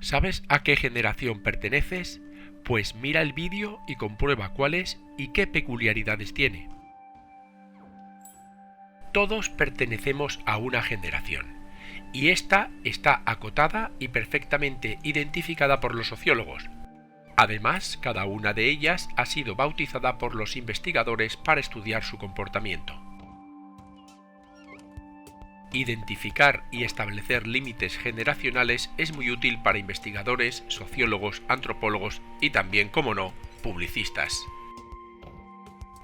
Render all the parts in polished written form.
¿Sabes a qué generación perteneces? Pues mira el vídeo y comprueba cuál es y qué peculiaridades tiene. Todos pertenecemos a una generación, y esta está acotada y perfectamente identificada por los sociólogos. Además, cada una de ellas ha sido bautizada por los investigadores para estudiar su comportamiento. Identificar y establecer límites generacionales es muy útil para investigadores, sociólogos, antropólogos y también, como no, publicistas.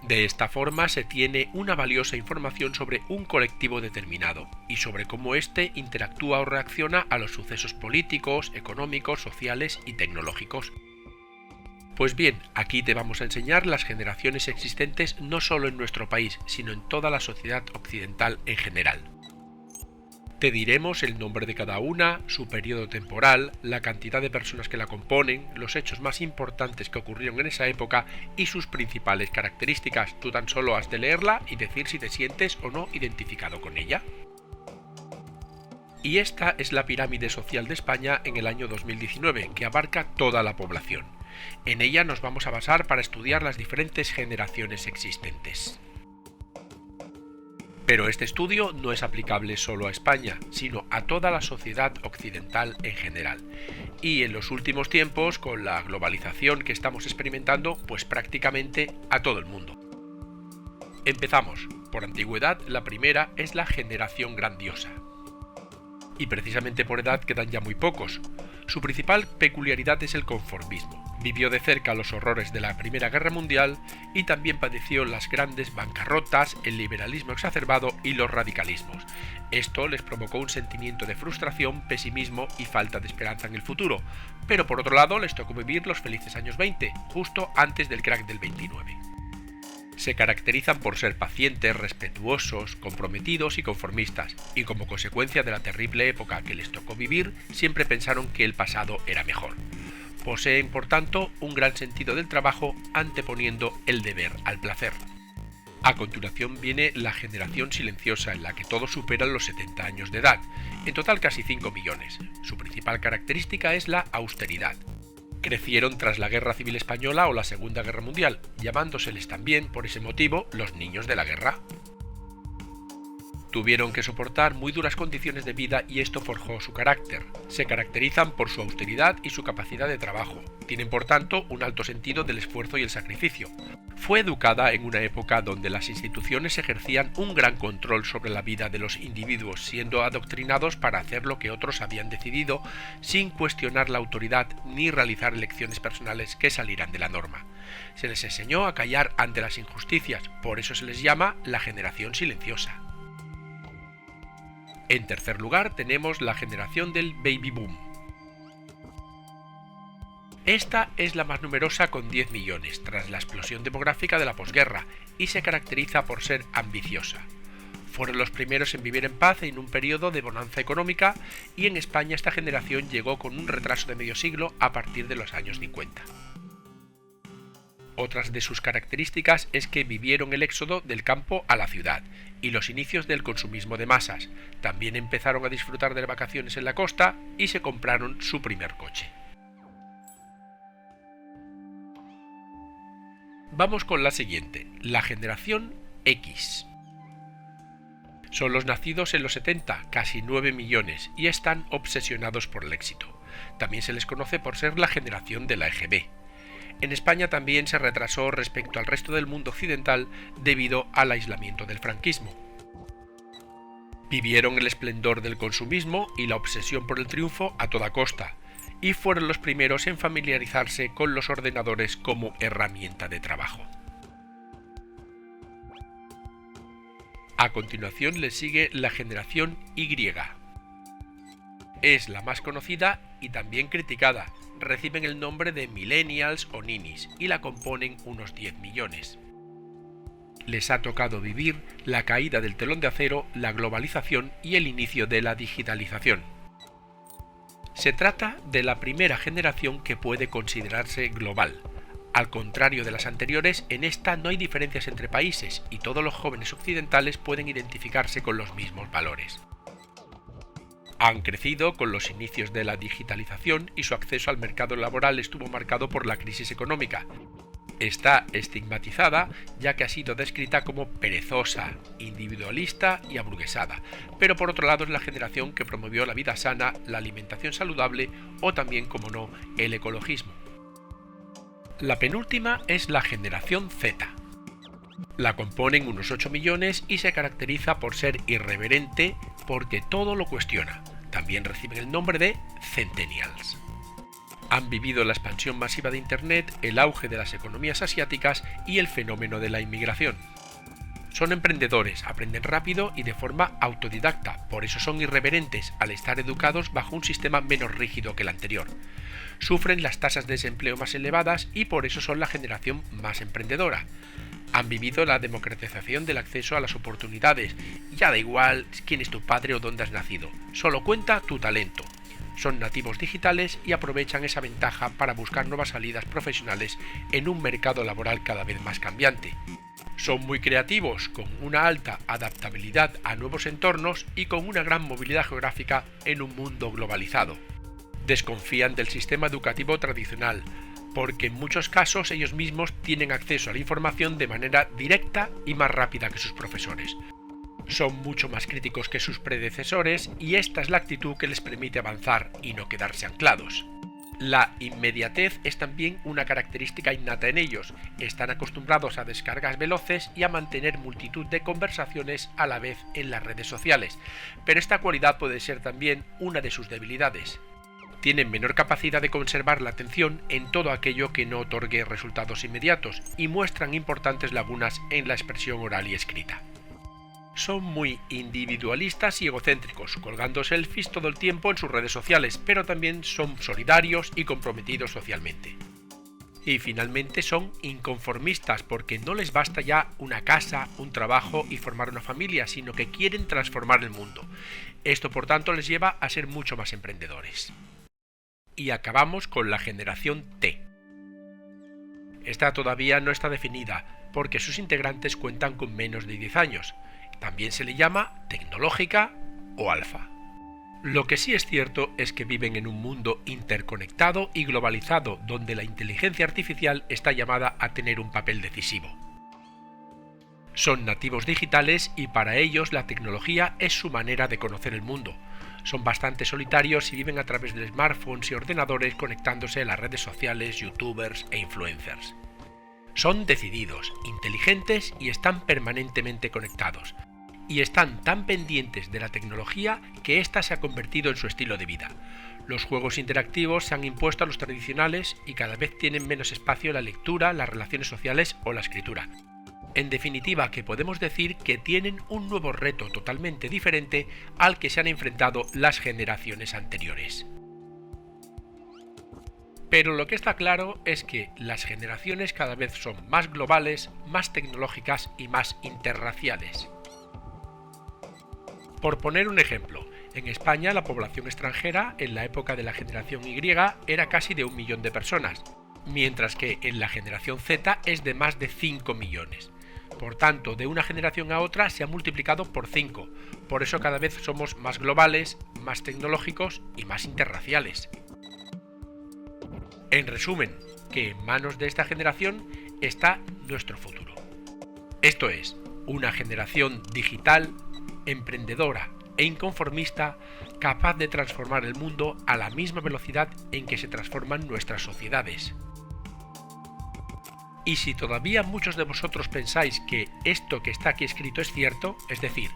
De esta forma se tiene una valiosa información sobre un colectivo determinado y sobre cómo éste interactúa o reacciona a los sucesos políticos, económicos, sociales y tecnológicos. Pues bien, aquí te vamos a enseñar las generaciones existentes no solo en nuestro país, sino en toda la sociedad occidental en general. Te diremos el nombre de cada una, su periodo temporal, la cantidad de personas que la componen, los hechos más importantes que ocurrieron en esa época y sus principales características. Tú tan solo has de leerla y decir si te sientes o no identificado con ella. Y esta es la pirámide social de España en el año 2019, que abarca toda la población. En ella nos vamos a basar para estudiar las diferentes generaciones existentes. Pero este estudio no es aplicable solo a España, sino a toda la sociedad occidental en general. Y en los últimos tiempos, con la globalización que estamos experimentando, pues prácticamente a todo el mundo. Empezamos. Por antigüedad, la primera es la generación grandiosa. Y precisamente por edad quedan ya muy pocos. Su principal peculiaridad es el conformismo. Vivió de cerca los horrores de la Primera Guerra Mundial y también padeció las grandes bancarrotas, el liberalismo exacerbado y los radicalismos. Esto les provocó un sentimiento de frustración, pesimismo y falta de esperanza en el futuro. Pero por otro lado les tocó vivir los felices años 20, justo antes del crack del 29. Se caracterizan por ser pacientes, respetuosos, comprometidos y conformistas, y como consecuencia de la terrible época que les tocó vivir, siempre pensaron que el pasado era mejor. Poseen, por tanto, un gran sentido del trabajo, anteponiendo el deber al placer. A continuación viene la generación silenciosa, en la que todos superan los 70 años de edad, en total casi 5 millones. Su principal característica es la austeridad. Crecieron tras la Guerra Civil Española o la Segunda Guerra Mundial, llamándoseles también, por ese motivo, los niños de la guerra. Tuvieron que soportar muy duras condiciones de vida y esto forjó su carácter. Se caracterizan por su austeridad y su capacidad de trabajo. Tienen, por tanto, un alto sentido del esfuerzo y el sacrificio. Fue educada en una época donde las instituciones ejercían un gran control sobre la vida de los individuos, siendo adoctrinados para hacer lo que otros habían decidido, sin cuestionar la autoridad ni realizar elecciones personales que salieran de la norma. Se les enseñó a callar ante las injusticias, por eso se les llama la generación silenciosa. En tercer lugar tenemos la generación del baby boom. Esta es la más numerosa con 10 millones, tras la explosión demográfica de la posguerra, y se caracteriza por ser ambiciosa. Fueron los primeros en vivir en paz en un periodo de bonanza económica, y en España esta generación llegó con un retraso de medio siglo a partir de los años 50. Otras de sus características es que vivieron el éxodo del campo a la ciudad y los inicios del consumismo de masas. También empezaron a disfrutar de vacaciones en la costa y se compraron su primer coche. Vamos con la siguiente, la generación X. Son los nacidos en los 70, casi 9 millones, y están obsesionados por el éxito. También se les conoce por ser la generación de la EGB. En España también se retrasó respecto al resto del mundo occidental debido al aislamiento del franquismo. Vivieron el esplendor del consumismo y la obsesión por el triunfo a toda costa, y fueron los primeros en familiarizarse con los ordenadores como herramienta de trabajo. A continuación le sigue la generación Y. Es la más conocida y también criticada. Reciben el nombre de millennials o ninis y la componen unos 10 millones. Les ha tocado vivir la caída del telón de acero, la globalización y el inicio de la digitalización. Se trata de la primera generación que puede considerarse global. Al contrario de las anteriores, en esta no hay diferencias entre países y todos los jóvenes occidentales pueden identificarse con los mismos valores. Han crecido con los inicios de la digitalización y su acceso al mercado laboral estuvo marcado por la crisis económica. Está estigmatizada ya que ha sido descrita como perezosa, individualista y aburguesada, pero por otro lado es la generación que promovió la vida sana, la alimentación saludable o también, como no, el ecologismo. La penúltima es la generación Z. La componen unos 8 millones y se caracteriza por ser irreverente porque todo lo cuestiona. También reciben el nombre de Centennials. Han vivido la expansión masiva de Internet, el auge de las economías asiáticas y el fenómeno de la inmigración. Son emprendedores, aprenden rápido y de forma autodidacta, por eso son irreverentes al estar educados bajo un sistema menos rígido que el anterior. Sufren las tasas de desempleo más elevadas y por eso son la generación más emprendedora. Han vivido la democratización del acceso a las oportunidades. Ya da igual quién es tu padre o dónde has nacido, solo cuenta tu talento. Son nativos digitales y aprovechan esa ventaja para buscar nuevas salidas profesionales en un mercado laboral cada vez más cambiante. Son muy creativos, con una alta adaptabilidad a nuevos entornos y con una gran movilidad geográfica en un mundo globalizado. Desconfían del sistema educativo tradicional, porque en muchos casos ellos mismos tienen acceso a la información de manera directa y más rápida que sus profesores. Son mucho más críticos que sus predecesores y esta es la actitud que les permite avanzar y no quedarse anclados. La inmediatez es también una característica innata en ellos. Están acostumbrados a descargas veloces y a mantener multitud de conversaciones a la vez en las redes sociales, pero esta cualidad puede ser también una de sus debilidades. Tienen menor capacidad de conservar la atención en todo aquello que no otorgue resultados inmediatos y muestran importantes lagunas en la expresión oral y escrita. Son muy individualistas y egocéntricos, colgando selfies todo el tiempo en sus redes sociales, pero también son solidarios y comprometidos socialmente. Y finalmente son inconformistas porque no les basta ya una casa, un trabajo y formar una familia, sino que quieren transformar el mundo. Esto por tanto les lleva a ser mucho más emprendedores. Y acabamos con la generación T. Esta todavía no está definida porque sus integrantes cuentan con menos de 10 años. También se le llama tecnológica o alfa. Lo que sí es cierto es que viven en un mundo interconectado y globalizado donde la inteligencia artificial está llamada a tener un papel decisivo. Son nativos digitales y para ellos la tecnología es su manera de conocer el mundo. Son bastante solitarios y viven a través de smartphones y ordenadores conectándose a las redes sociales, youtubers e influencers. Son decididos, inteligentes y están permanentemente conectados. Y están tan pendientes de la tecnología que ésta se ha convertido en su estilo de vida. Los juegos interactivos se han impuesto a los tradicionales y cada vez tienen menos espacio la lectura, las relaciones sociales o la escritura. En definitiva, que podemos decir que tienen un nuevo reto totalmente diferente al que se han enfrentado las generaciones anteriores. Pero lo que está claro es que las generaciones cada vez son más globales, más tecnológicas y más interraciales. Por poner un ejemplo, en España la población extranjera en la época de la generación Y era casi de 1 millón de personas, mientras que en la generación Z es de más de 5 millones. Por tanto, de una generación a otra se ha multiplicado por 5, por eso cada vez somos más globales, más tecnológicos y más interraciales. En resumen, que en manos de esta generación está nuestro futuro. Esto es, una generación digital, emprendedora e inconformista, capaz de transformar el mundo a la misma velocidad en que se transforman nuestras sociedades. Y si todavía muchos de vosotros pensáis que esto que está aquí escrito es cierto, es decir,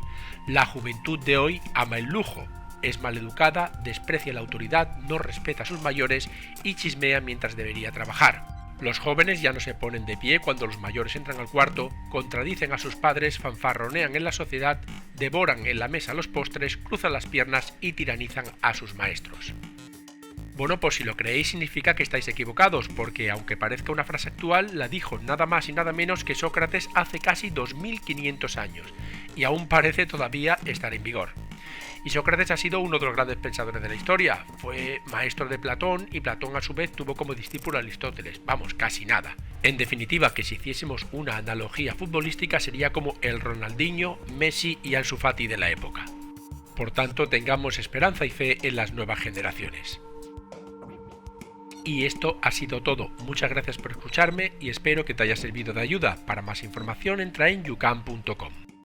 la juventud de hoy ama el lujo, es maleducada, desprecia la autoridad, no respeta a sus mayores y chismea mientras debería trabajar. Los jóvenes ya no se ponen de pie cuando los mayores entran al cuarto, contradicen a sus padres, fanfarronean en la sociedad, devoran en la mesa los postres, cruzan las piernas y tiranizan a sus maestros. Bueno, pues si lo creéis significa que estáis equivocados, porque aunque parezca una frase actual, la dijo nada más y nada menos que Sócrates hace casi 2500 años, y aún parece todavía estar en vigor. Y Sócrates ha sido uno de los grandes pensadores de la historia, fue maestro de Platón y Platón a su vez tuvo como discípulo a Aristóteles, vamos, casi nada. En definitiva, que si hiciésemos una analogía futbolística sería como el Ronaldinho, Messi y Ansu Fati de la época. Por tanto, tengamos esperanza y fe en las nuevas generaciones. Y esto ha sido todo. Muchas gracias por escucharme y espero que te haya servido de ayuda. Para más información entra en youcan.com.